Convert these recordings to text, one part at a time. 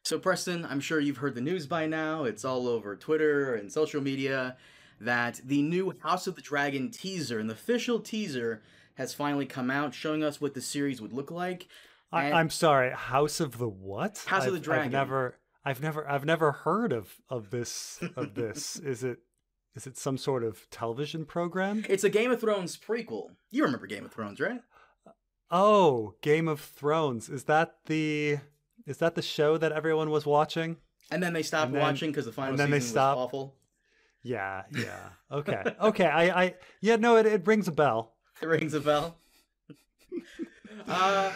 So, Preston, I'm sure you've heard the news by now. It's all over Twitter and social media that the new House of the Dragon teaser, an official teaser, has finally come out, showing us what the series would look like. And I'm sorry, House of the what? House of the Dragon. I've never heard of this. Is it some sort of television program? It's a Game of Thrones prequel. You remember Game of Thrones, right? Oh, Game of Thrones. Is that the show that everyone was watching? And then they stopped watching because the final season was awful. Yeah. Okay. Okay. Yeah, no, it rings a bell. It rings a bell. I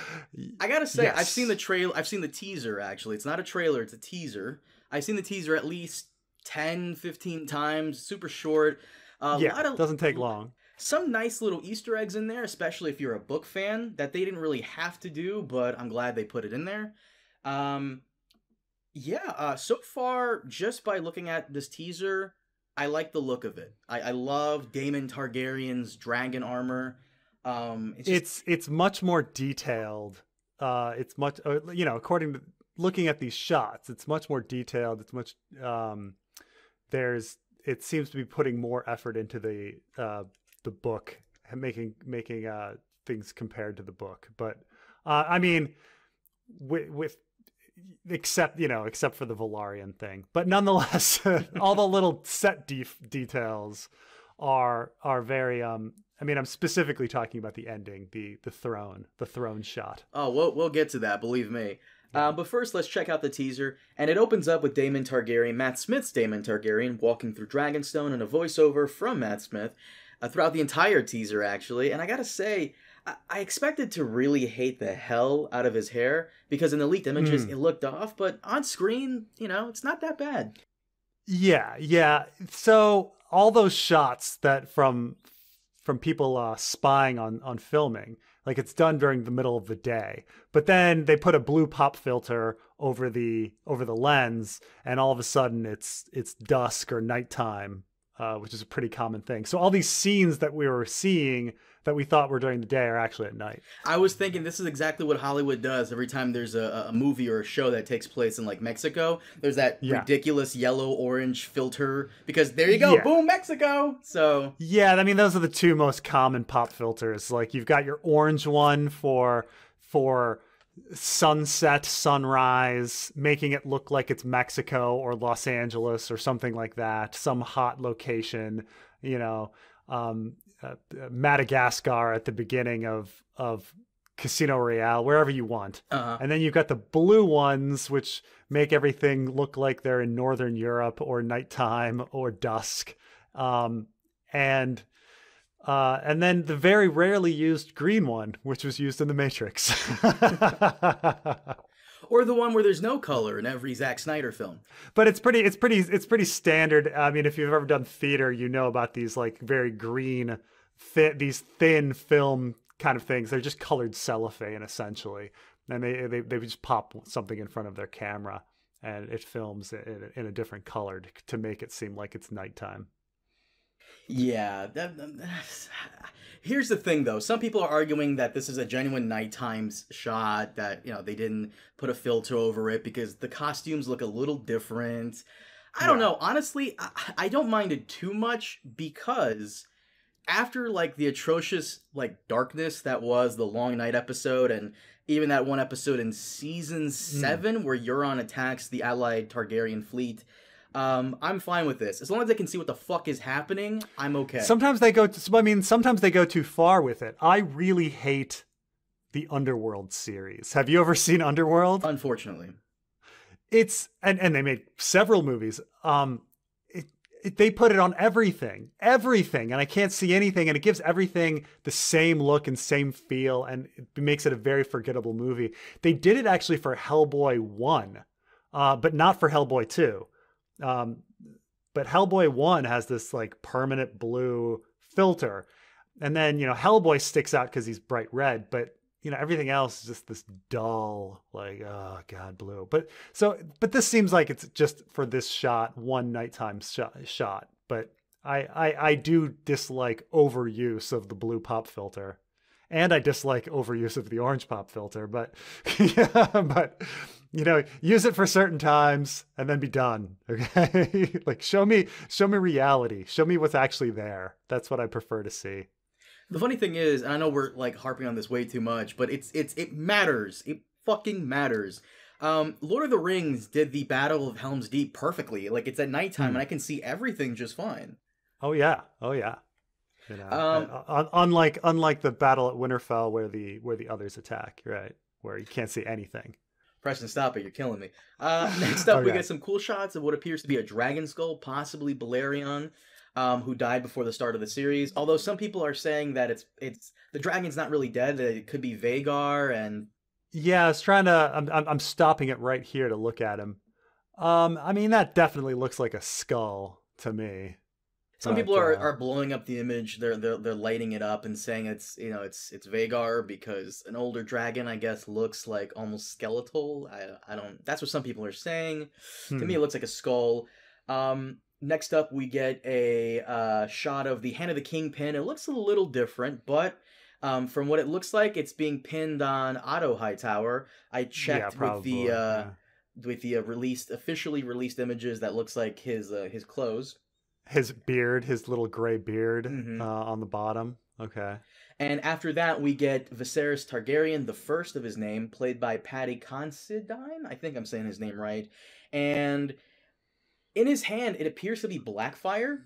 gotta say, Yes. I've seen the trailer. I've seen the teaser, actually. It's not a trailer, it's a teaser. I've seen the teaser at least 10, 15 times. Super short. It doesn't take long. Some nice little Easter eggs in there, especially if you're a book fan, that they didn't really have to do, but I'm glad they put it in there. So far, just by looking at this teaser, I like the look of it. I love Daemon Targaryen's dragon armor. It's much more detailed. It's much, according to looking at these shots, it's much more detailed. It's much, it seems to be putting more effort into the book and making things compared to the book. But, I mean, with except for the Velaryon thing, but nonetheless, all the little set details are very, I mean, I'm specifically talking about the ending, the throne shot. Oh, we'll get to that, believe me. But first, let's check out the teaser. And it opens up with Daemon Targaryen, Matt Smith's Daemon Targaryen, walking through Dragonstone, and a voiceover from Matt Smith throughout the entire teaser, actually. And I gotta say, I expected to really hate the hell out of his hair, because in the leaked images, it looked off, but on screen, it's not that bad. Yeah. So all those shots that from people spying on filming, like it's done during the middle of the day, but then they put a blue pop filter over the lens, and all of a sudden it's dusk or nighttime, which is a pretty common thing. So all these scenes that we were seeing that we thought were during the day are actually at night. I was thinking this is exactly what Hollywood does every time there's a movie or a show that takes place in like Mexico. There's that ridiculous yellow-orange filter, because there you go, boom, Mexico. So yeah, I mean, those are the two most common pop filters. Like you've got your orange one for sunset, sunrise, making it look like it's Mexico or Los Angeles or something like that, some hot location, Madagascar at the beginning of Casino Royale, wherever you want. And then you've got the blue ones, which make everything look like they're in Northern Europe or nighttime or dusk. And then the very rarely used green one, which was used in The Matrix. Or the one where there's no color in every Zack Snyder film. But it's pretty standard. I mean, if you've ever done theater, you know about these like very green, these thin film kind of things. They're just colored cellophane essentially, and they just pop something in front of their camera, and it films in a different color to make it seem like it's nighttime. Yeah. Here's the thing, though. Some people are arguing that this is a genuine nighttime shot, that, they didn't put a filter over it because the costumes look a little different. I don't know. Honestly, I don't mind it too much, because after, like, the atrocious, like, darkness that was the Long Night episode, and even that one episode in Season 7 where Euron attacks the allied Targaryen fleet, I'm fine with this. As long as I can see what the fuck is happening, I'm okay. Sometimes they go too far with it. I really hate the Underworld series. Have you ever seen Underworld? Unfortunately. It's, and they made several movies. They put it on everything, and I can't see anything, and it gives everything the same look and same feel, and it makes it a very forgettable movie. They did it actually for Hellboy 1, but not for Hellboy 2. But Hellboy 1 has this like permanent blue filter, and then Hellboy sticks out because he's bright red, but everything else is just this dull, like, oh god, blue. But this seems like it's just for this shot, one nighttime shot. But I do dislike overuse of the blue pop filter, and I dislike overuse of the orange pop filter. But use it for certain times and then be done. Okay. Like show me reality. Show me what's actually there. That's what I prefer to see. The funny thing is, and I know we're like harping on this way too much, but it matters. It fucking matters. Lord of the Rings did the Battle of Helm's Deep perfectly. Like it's at nighttime and I can see everything just fine. Oh yeah. Unlike the battle at Winterfell where the others attack, right? Where you can't see anything. Preston, stop it. You're killing me. Next up, we get some cool shots of what appears to be a dragon skull, possibly Balerion, who died before the start of the series. Although some people are saying that it's the dragon's not really dead, that it could be Vhagar and... Yeah, I was trying to... I'm stopping it right here to look at him. I mean, that definitely looks like a skull to me. Some people are blowing up the image. They're lighting it up and saying it's Vhagar because an older dragon, I guess, looks like almost skeletal. I don't. That's what some people are saying. To me, it looks like a skull. Next up, we get a shot of the Hand of the King pin. It looks a little different, but from what it looks like, it's being pinned on Otto Hightower. I checked with the officially released images. That looks like his clothes. His beard, his little gray beard on the bottom. Okay. And after that, we get Viserys Targaryen, the first of his name, played by Paddy Considine. I think I'm saying his name right. And in his hand, it appears to be Blackfire,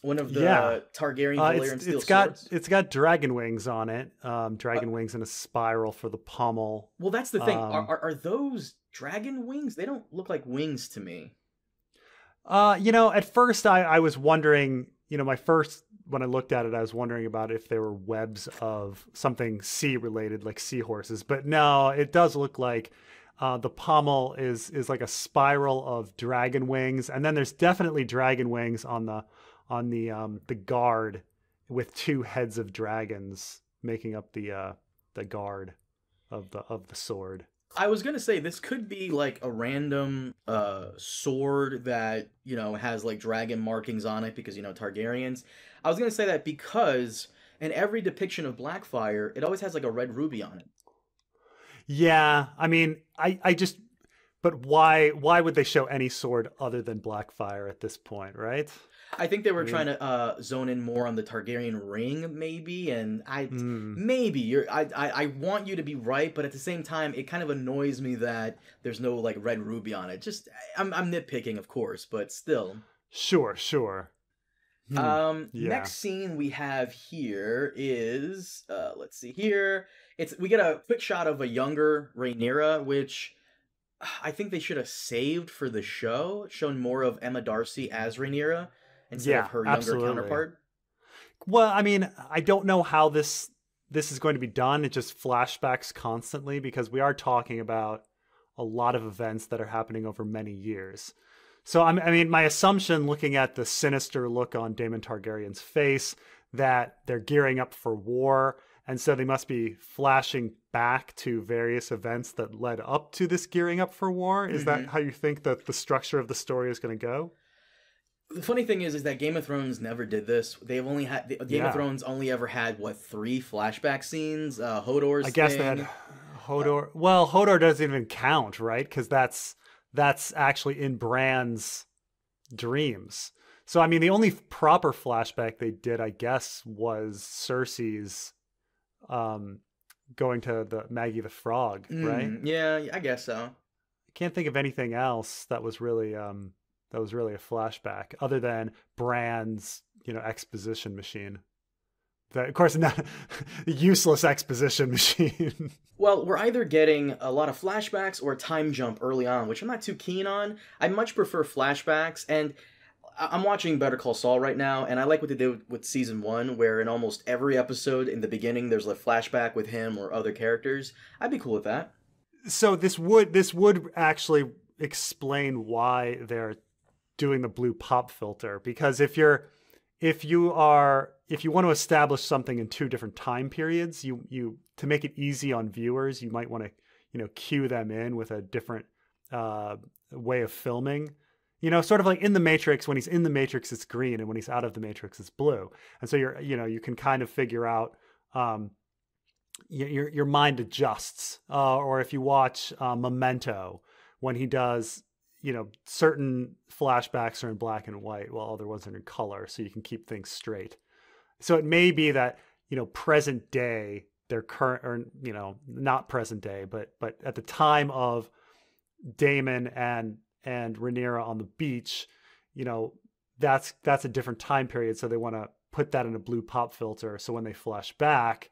one of the Targaryen Valyrian steel swords. It's got dragon wings on it. Dragon wings in a spiral for the pommel. Well, that's the thing. Are those dragon wings? They don't look like wings to me. At first I was wondering, when I looked at it, I was wondering about if they were webs of something sea related, like seahorses. But no, it does look like the pommel is like a spiral of dragon wings, and then there's definitely dragon wings on the guard with two heads of dragons making up the guard of the sword. I was gonna say this could be like a random sword that has like dragon markings on it because Targaryens. I was gonna say that because in every depiction of Blackfire, it always has like a red ruby on it. Yeah, I mean, but why would they show any sword other than Blackfire at this point, right? I think they were trying to zone in more on the Targaryen ring, maybe, and I want you to be right, but at the same time, it kind of annoys me that there's no like red ruby on it. Just I'm nitpicking, of course, but still. Sure. Next scene we have here is let's see here. We get a quick shot of a younger Rhaenyra, which I think they should have saved for the show, shown more of Emma Darcy as Rhaenyra instead of her younger counterpart. Well, I mean, I don't know how this is going to be done. It just flashbacks constantly because we are talking about a lot of events that are happening over many years. So, I mean, my assumption, looking at the sinister look on Daemon Targaryen's face, that they're gearing up for war, and so they must be flashing back to various events that led up to this gearing up for war. Is that how you think that the structure of the story is going to go? The funny thing is that Game of Thrones never did this. They've only had Game of Thrones only ever had 3 flashback scenes. Hodor's I guess thing. That Hodor. Well, Hodor doesn't even count, right? Because that's actually in Bran's dreams. So I mean, the only proper flashback they did, I guess, was Cersei's going to the Maggie the Frog, right? Yeah, I guess so. I can't think of anything else that was really a flashback other than Bran's, exposition machine. Of course, not useless exposition machine. Well, we're either getting a lot of flashbacks or a time jump early on, which I'm not too keen on. I much prefer flashbacks, and I'm watching Better Call Saul right now, and I like what they did with season 1, where in almost every episode in the beginning there's a flashback with him or other characters. I'd be cool with that. So this would actually explain why they're doing the blue pop filter, because if you want to establish something in 2 different time periods, you to make it easy on viewers, you might want to cue them in with a different way of filming. Sort of like in the Matrix, when he's in the Matrix, it's green, and when he's out of the Matrix, it's blue. And so you can kind of figure out, your mind adjusts. Or if you watch Memento, when he does, certain flashbacks are in black and white while other ones are in color, so you can keep things straight. So it may be that, present day, their current, or, not present day, but at the time of Daemon and Rhaenyra on the beach, that's a different time period. So they want to put that in a blue pop filter. So when they flash back,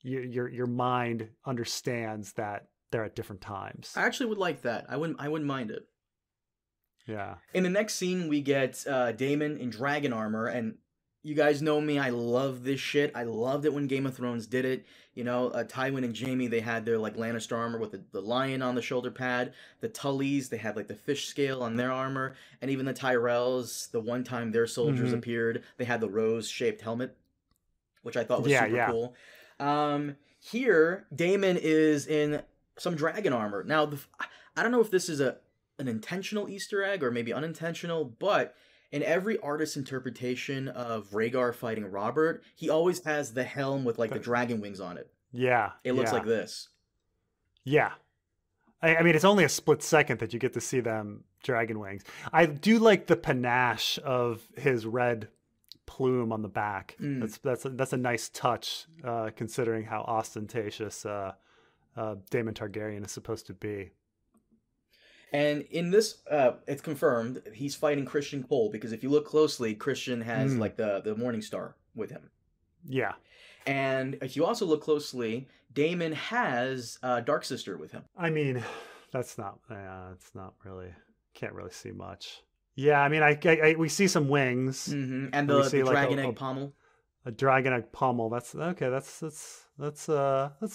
your mind understands that they're at different times. I actually would like that. I wouldn't mind it. Yeah. In the next scene, we get Daemon in dragon armor, and you guys know me, I love this shit. I loved it when Game of Thrones did it. Tywin and Jaime, they had their like Lannister armor with the lion on the shoulder pad. The Tullys, they had like the fish scale on their armor. And even the Tyrells, the one time their soldiers appeared, they had the rose-shaped helmet, which I thought was super cool. Here, Daemon is in some dragon armor. Now, I don't know if this is an intentional Easter egg or maybe unintentional, but in every artist's interpretation of Rhaegar fighting Robert, he always has the helm with like the dragon wings on it. Yeah. It looks like this. Yeah. I mean, it's only a split second that you get to see them dragon wings. I do like the panache of his red plume on the back. That's a nice touch, considering how ostentatious Daemon Targaryen is supposed to be. And in this, it's confirmed he's fighting Christian Cole, because if you look closely, Christian has like the Morning Star with him. Yeah. And if you also look closely, Daemon has Dark Sister with him. I mean, it's not really, can't really see much. Yeah, I mean, we see some wings. Mm-hmm. And the dragon egg pommel. A dragon egg pommel. That's okay. That's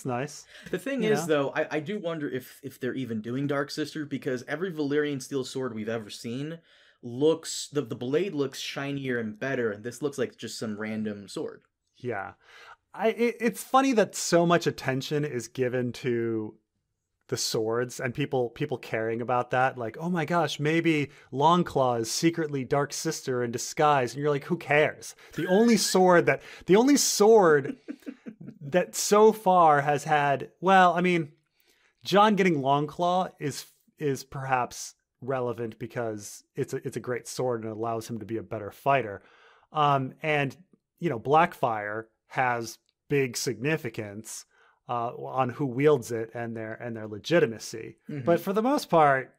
nice. The thing is, though, I do wonder if they're even doing Dark Sister, because every Valyrian steel sword we've ever seen looks, the blade looks shinier and better, and this looks like just some random sword. Yeah. It's funny that so much attention is given to the swords and people caring about that. Like, oh my gosh, maybe Longclaw is secretly Dark Sister in disguise. And you're like, who cares? The only sword that so far has had, well, I mean, Jon getting Longclaw is perhaps relevant because it's a great sword and it allows him to be a better fighter. And Blackfire has big significance on who wields it and their legitimacy. Mm-hmm. But for the most part,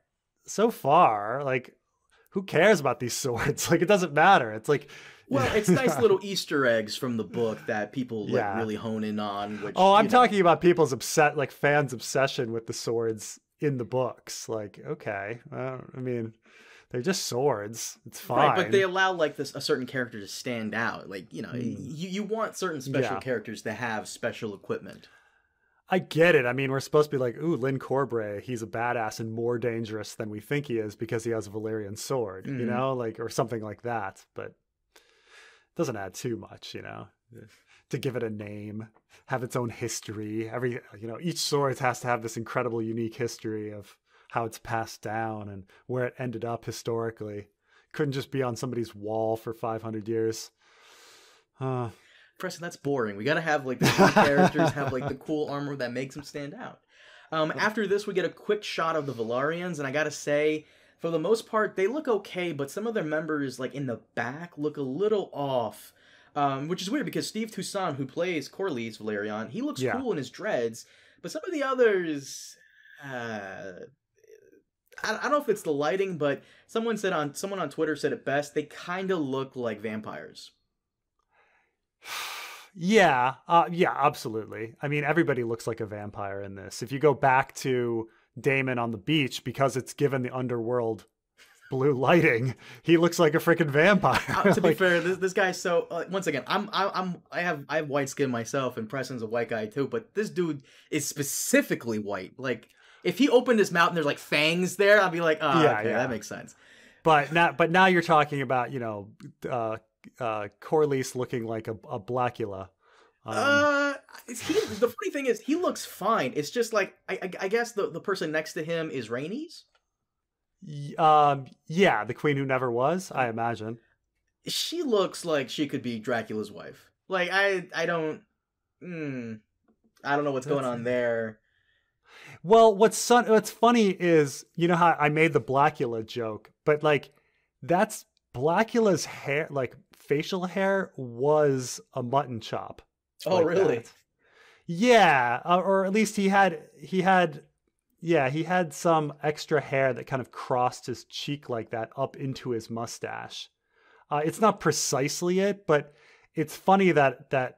so far, like, who cares about these swords? Like, it doesn't matter. It's like, well, it's nice little Easter eggs from the book that people really hone in on. Which, I'm talking about people's fans' obsession with the swords in the books. Like, okay, I mean, they're just swords. It's fine. Right, but they allow like a certain character to stand out. Like, you want certain special characters to have special equipment. I get it. I mean, we're supposed to be like, ooh, Lyn Corbray, he's a badass and more dangerous than we think he is because he has a Valyrian sword, like, or something like that. But it doesn't add too much, to give it a name, have its own history. Each sword has to have this incredible, unique history of how it's passed down and where it ended up historically. Couldn't just be on somebody's wall for 500 years. Preston, that's boring. We gotta have like the cool characters, have like the cool armor that makes them stand out. After this, we get a quick shot of the Velaryons, and I gotta say, for the most part, they look okay, but some of their members, like in the back, look a little off. Which is weird because Steve Toussaint, who plays Corlys Velaryon, he looks cool in his dreads, but some of the others, I don't know if it's the lighting, but someone on Twitter said it best. They kind of look like vampires. Yeah, absolutely. I mean, everybody looks like a vampire in this. If you go back to Daemon on the beach, because it's given the underworld blue lighting, he looks like a freaking vampire. To be fair, this guy's so. Once again, I have white skin myself, and Preston's a white guy too. But this dude is specifically white. Like, if he opened his mouth and there's like fangs there, I'd be like, oh, yeah, okay, that makes sense. But now you're talking about Corlys looking like a Blackula. The funny thing is, he looks fine. It's just like I guess the person next to him is Rhaenys. Yeah, the queen who never was, I imagine. She looks like she could be Dracula's wife. Like I don't know what's going on there. Well, what's funny is, you know how I made the Blackula joke, but like that's Blackula's hair, like facial hair was a mutton chop Oh, like really? that. Yeah, or at least he had some extra hair that kind of crossed his cheek like that up into his mustache. It's not precisely it, but it's funny that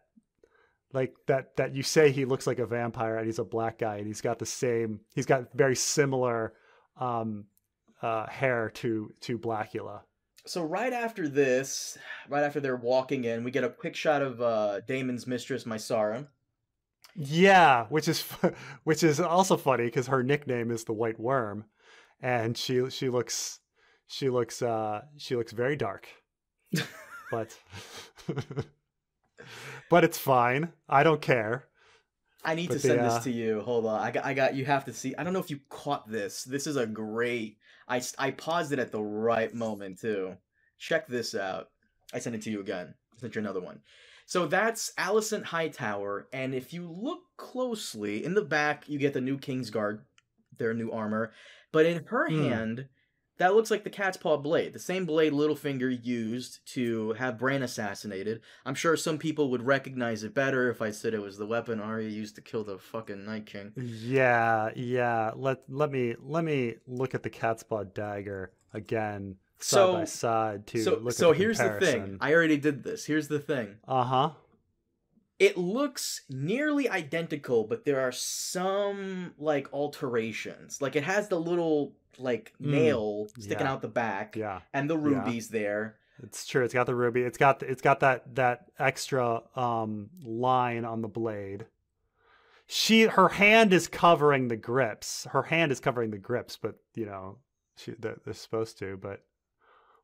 you say he looks like a vampire and he's a black guy and he's got very similar hair to Blackula. So right after they're walking in, we get a quick shot of Damon's mistress, Mysara. Yeah, which is also funny because her nickname is the White Worm, and she looks very dark, but but it's fine. I don't care. I need to send this to you. Hold on. I got you have to see. I don't know if you caught this. This is a great. I paused it at the right moment too. Check this out. I sent it to you again. I sent you another one. So that's Alicent Hightower, and if you look closely in the back, you get the new Kingsguard, their new armor. But in her hand, that looks like the cat's paw blade, the same blade Littlefinger used to have Bran assassinated. I'm sure some people would recognize it better if I said it was the weapon Arya used to kill the fucking Night King. Yeah. Let me look at the cat's paw dagger again, side by side to look at the So here's the comparison. thing. I already did this. Here's the thing. It looks nearly identical, but there are some like alterations. Like it has the little like nail sticking out the back, and the rubies there. It's true. It's got the ruby. It's got that extra line on the blade. Her hand is covering the grips. But you know, they're supposed to. But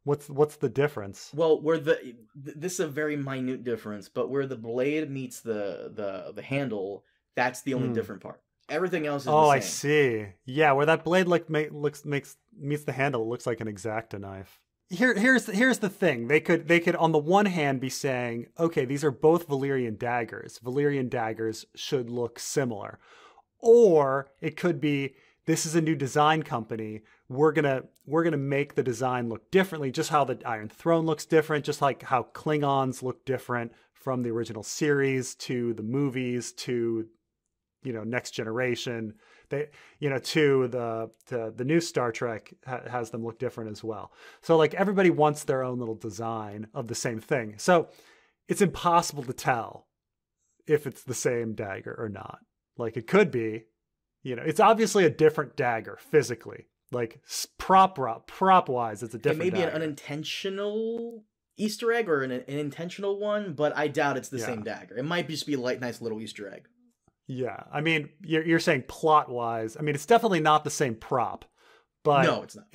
what's the difference? Well, this is a very minute difference, but where the blade meets the handle, that's the only different part. Everything else is the same. I see. Yeah, where that blade meets the handle, it looks like an X-Acto knife. Here's the thing. They could on the one hand be saying, okay, these are both Valyrian daggers. Valyrian daggers should look similar. Or it could be, this is a new design company. We're gonna make the design look differently, just how the Iron Throne looks different, just like how Klingons look different from the original series to the movies to Next Generation. To the new Star Trek has them look different as well. So like everybody wants their own little design of the same thing. So it's impossible to tell if it's the same dagger or not. Like it could be, it's obviously a different dagger physically. Like prop wise, it's a different. It may be dagger. an unintentional Easter egg or an intentional one, but I doubt it's the same dagger. It might just be a nice little Easter egg. Yeah, I mean, you're saying plot wise. I mean, it's definitely not the same prop, but no, it's not.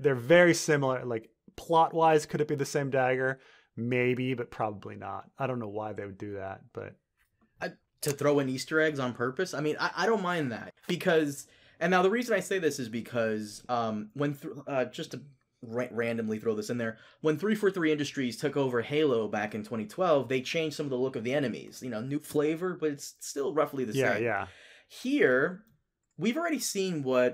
They're very similar. Like plot wise, could it be the same dagger? Maybe, but probably not. I don't know why they would do that, but to throw in Easter eggs on purpose. I mean, I don't mind that because. And now the reason I say this is because just to randomly throw this in there, when 343 Industries took over Halo back in 2012, they changed some of the look of the enemies. New flavor, but it's still roughly the same. Yeah. Here, we've already seen what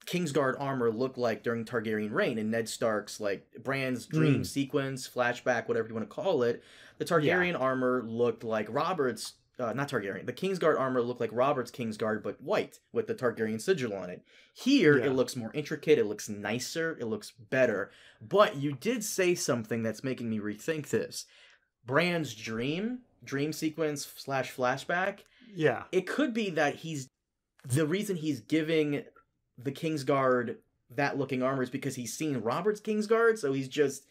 Kingsguard armor looked like during Targaryen reign in Ned Stark's Bran's dream sequence, flashback, whatever you want to call it. The Targaryen armor looked like Robert's. Not Targaryen. The Kingsguard armor looked like Robert's Kingsguard, but white, with the Targaryen sigil on it. Here, it looks more intricate, it looks nicer, it looks better. But you did say something that's making me rethink this. Bran's dream sequence / flashback. Yeah. It could be that the reason he's giving the Kingsguard that looking armor is because he's seen Robert's Kingsguard, so he's just,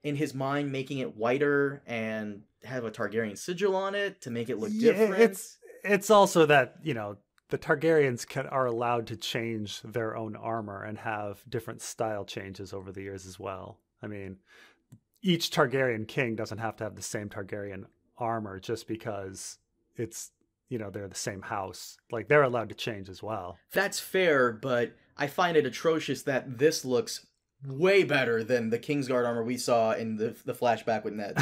in his mind, making it whiter and have a Targaryen sigil on it to make it look different. It's also that, the Targaryens are allowed to change their own armor and have different style changes over the years as well. I mean, each Targaryen king doesn't have to have the same Targaryen armor just because it's, they're the same house. Like, they're allowed to change as well. That's fair, but I find it atrocious that this looks way better than the Kingsguard armor we saw in the flashback with Ned.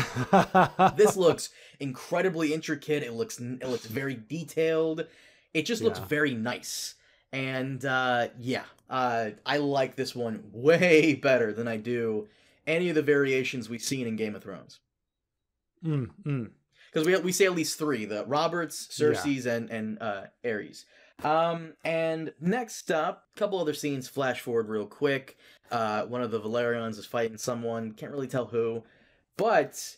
This looks incredibly intricate. It looks very detailed. It just looks very nice. And I like this one way better than I do any of the variations we've seen in Game of Thrones. Because we say at least 3: the Roberts, Cersei's, and Aerys. And next up, a couple other scenes. Flash forward real quick. One of the Valerians is fighting someone. Can't really tell who. But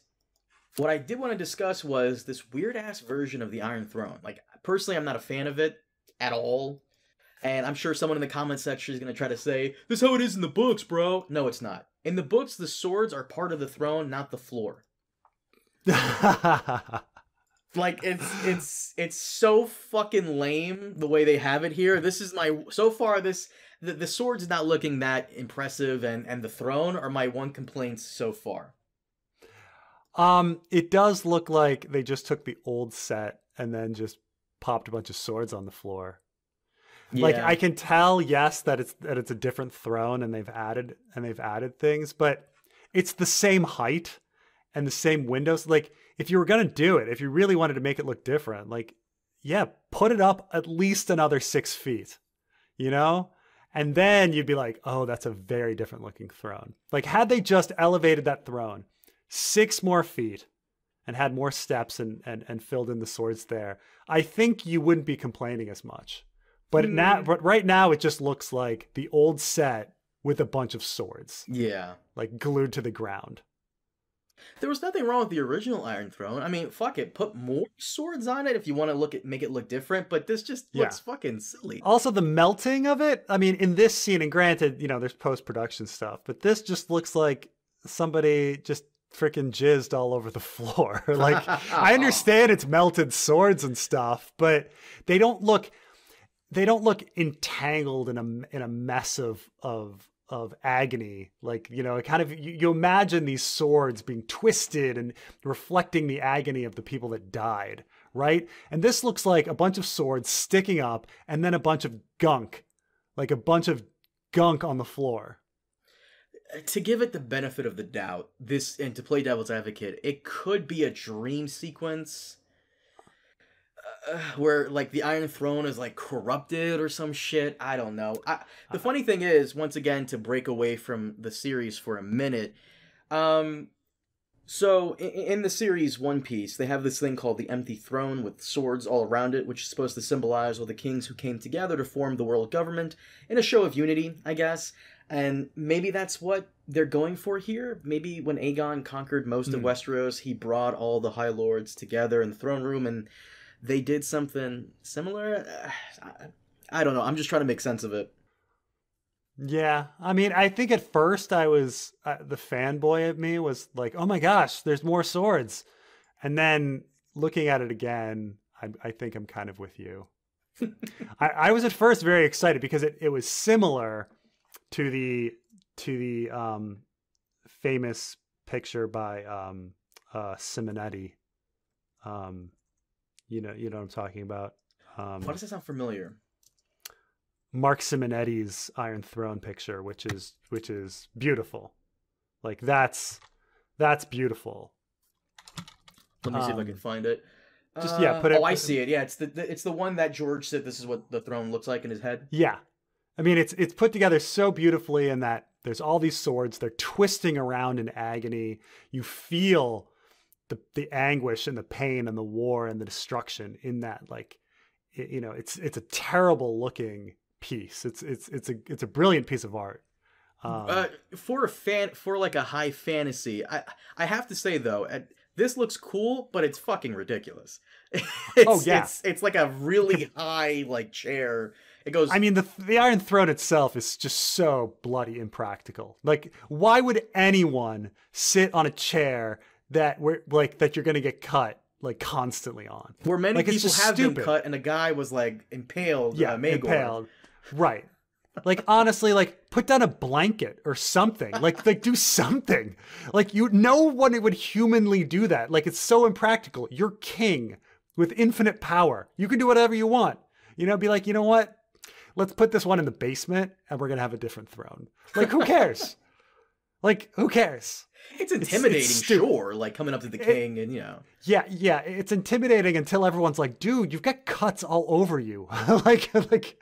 what I did want to discuss was this weird-ass version of the Iron Throne. Like, personally, I'm not a fan of it at all. And I'm sure someone in the comment section is going to try to say, this is how it is in the books, bro. No, it's not. In the books, the swords are part of the throne, not the floor. Like, it's so fucking lame the way they have it here. This is so far, the sword's not looking that impressive, and the throne are my one complaints so far. It does look like they just took the old set and then just popped a bunch of swords on the floor. Yeah. Like, I can tell, yes, that it's a different throne and they've added things, but it's the same height and the same windows. Like, if you were going to do it, if you really wanted to make it look different, like, yeah, put it up at least another 6 feet, you know? And then you'd be like, oh, that's a very different looking throne. Like, had they just elevated that throne 6 more feet and had more steps and filled in the swords there, I think you wouldn't be complaining as much. But but right now it just looks like the old set with a bunch of swords. Yeah. Like, glued to the ground. There was nothing wrong with the original Iron Throne. I mean, fuck it, put more swords on it if you want to make it look different, but this just looks fucking silly. Also, the melting of it, I mean, in this scene, and granted, you know, there's post-production stuff, but this just looks like somebody just freaking jizzed all over the floor. Like, I understand it's melted swords and stuff, but they don't look entangled in a mess of agony. Like, you know, it kind of, you imagine these swords being twisted and reflecting the agony of the people that died, right? And this looks like a bunch of swords sticking up and then a bunch of gunk, like a bunch of gunk on the floor. To give it the benefit of the doubt, and to play devil's advocate, it could be a dream sequence where, like, the Iron Throne is, like, corrupted or some shit. I don't know. The funny thing is, once again, to break away from the series for a minute, so in the series One Piece, they have this thing called the Empty Throne with swords all around it, which is supposed to symbolize all the kings who came together to form the world government in a show of unity, I guess. And maybe that's what they're going for here. Maybe when Aegon conquered most of Westeros, he brought all the High Lords together in the throne room, and they did something similar. I don't know. I'm just trying to make sense of it. Yeah. I mean, I think at first I was, the fanboy of me was like, oh my gosh, there's more swords. And then looking at it again, I think I'm kind of with you. I was at first very excited because it was similar to the famous picture by Simonetti. You know what I'm talking about. Why does that sound familiar? Mark Simonetti's Iron Throne picture, which is beautiful. Like, that's beautiful. Let me see if I can find it. Just put it. Oh, I see it. Yeah, it's the one that George said this is what the throne looks like in his head. Yeah, I mean, it's put together so beautifully in that there's all these swords. They're twisting around in agony. You feel the anguish and the pain and the war and the destruction in that. Like, it's a terrible looking piece. It's a brilliant piece of art. For like a high fantasy, I have to say though, this looks cool, but it's fucking ridiculous. It's like a really high like chair. It goes. I mean, the Iron Throne itself is just so bloody impractical. Like, why would anyone sit on a chair that you're going to get cut like constantly on? Where many people have been cut, and a guy was like impaled. Yeah, impaled. Right. Like, honestly, like, put down a blanket or something. Like do something. Like, no one would humanly do that. Like, it's so impractical. You're king with infinite power. You can do whatever you want. You know, be like, you know what? Let's put this one in the basement and we're going to have a different throne. Like, who cares? Like, who cares? It's intimidating, sure, like coming up to the king and, you know. Yeah, it's intimidating until everyone's like, dude, you've got cuts all over you. like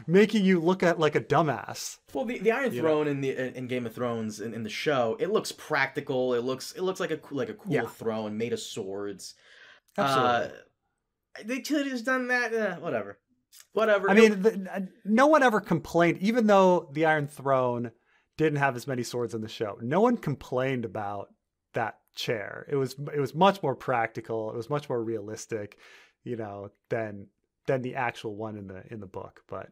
making you look at like a dumbass. Well, the Iron Throne in Game of Thrones in the show, it looks practical. It looks like a cool throne made of swords. Absolutely. They could have just done that. Whatever. I mean, no one ever complained, even though the Iron Throne didn't have as many swords in the show. No one complained about that chair. It was much more practical. It was much more realistic, than the actual one in the book. But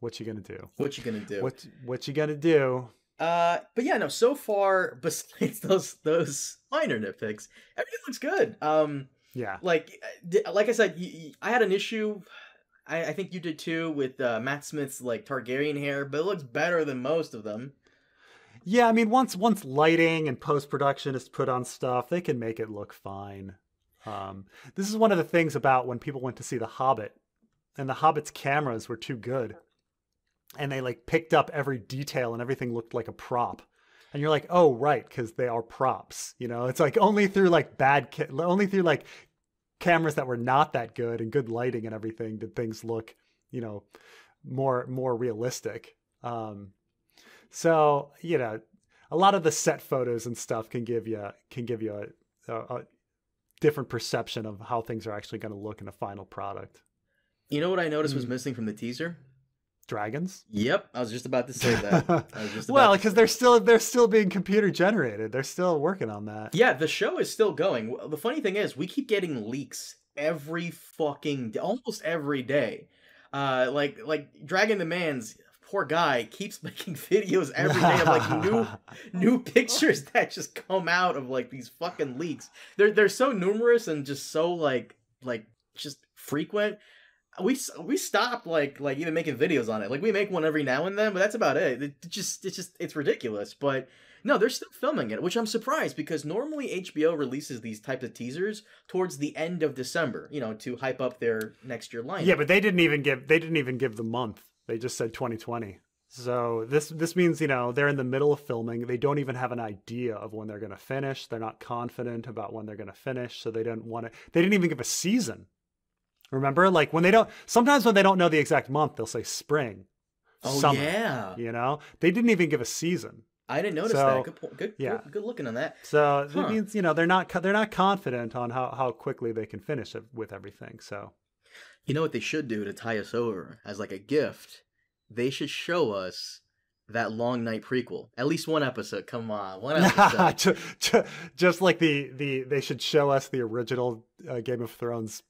what you gonna do? What you gonna do? What you gonna do? But yeah, no. So far, besides those minor nitpicks, everything looks good. Yeah. Like I said, I had an issue. I think you did too with Matt Smith's like Targaryen hair, but it looks better than most of them. Yeah, I mean, once lighting and post-production is put on stuff, they can make it look fine. This is one of the things about when people went to see The Hobbit, and The Hobbit's cameras were too good, and they like picked up every detail and everything looked like a prop. And you're like, oh, right, because they are props. It's like only through like cameras that were not that good and good lighting and everything did things look, more realistic. So, a lot of the set photos and stuff can give you a different perception of how things are actually going to look in the final product. You know what I noticed was missing from the teaser? Dragons? Yep, I was just about to say that. Well, because they're still being computer generated. They're still working on that. Yeah, the show is still going. The funny thing is, we keep getting leaks almost every day. Like Dragon the Man's poor guy keeps making videos every day of like new pictures that just come out of like these fucking leaks. They're so numerous and just so like just frequent. We stopped like even making videos on it. Like we make one every now and then, but that's about it. It's ridiculous. But no, they're still filming it, which I'm surprised because normally HBO releases these types of teasers towards the end of December, to hype up their next year lineup. Yeah, but they didn't even give the month. They just said 2020. So this means, they're in the middle of filming. They don't even have an idea of when they're going to finish. They're not confident about when they're going to finish. So they didn't even give a season. Remember, like sometimes when they don't know the exact month, they'll say spring, summer, yeah. They didn't even give a season. I didn't notice that. Good point. Good looking on that. So it means, they're not confident on how quickly they can finish it with everything. So, you know what they should do to tie us over as like a gift? They should show us that Long Night prequel. At least one episode. Come on, one episode. Just like they should show us the original Game of Thrones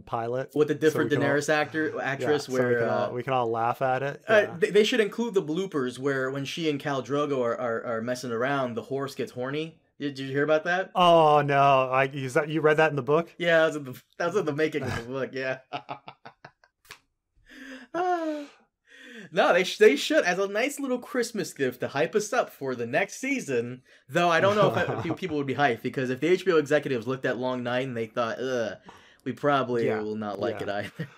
pilot with the different Daenerys actress, where we can all laugh at it. Yeah. They should include the bloopers where when she and Khal Drogo are messing around, the horse gets horny. Did you hear about that? Oh no! You read that in the book? Yeah, that was in the making of the book. Yeah. No, they should, as a nice little Christmas gift to hype us up for the next season. Though I don't know if people would be hyped, because if the HBO executives looked at Long Night and they thought, we probably will not like it either.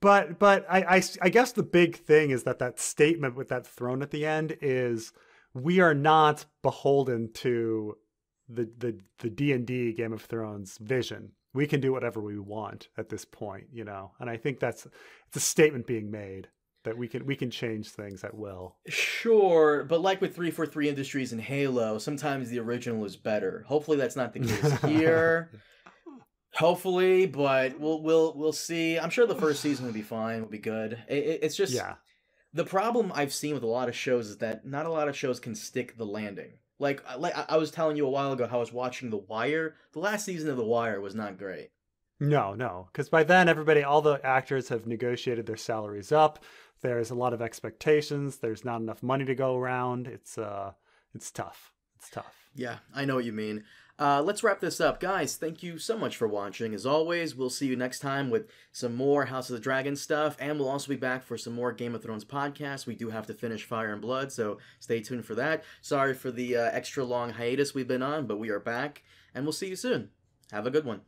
But I guess the big thing is that statement with that throne at the end is we are not beholden to the D&D Game of Thrones vision. We can do whatever we want at this point, and I think it's a statement being made. That we can change things at will. Sure, but like with 343 Industries and Halo, sometimes the original is better. Hopefully that's not the case here. Hopefully, but we'll see. I'm sure the first season will be fine. Will be good. It's just the problem I've seen with a lot of shows is that not a lot of shows can stick the landing. Like I was telling you a while ago how I was watching The Wire. The last season of The Wire was not great. No, because by then all the actors have negotiated their salaries up. There's a lot of expectations. There's not enough money to go around. It's tough. It's tough. Yeah, I know what you mean. Let's wrap this up. Guys, thank you so much for watching. As always, we'll see you next time with some more House of the Dragon stuff, and we'll also be back for some more Game of Thrones podcasts. We do have to finish Fire and Blood, so stay tuned for that. Sorry for the extra long hiatus we've been on, but we are back, and we'll see you soon. Have a good one.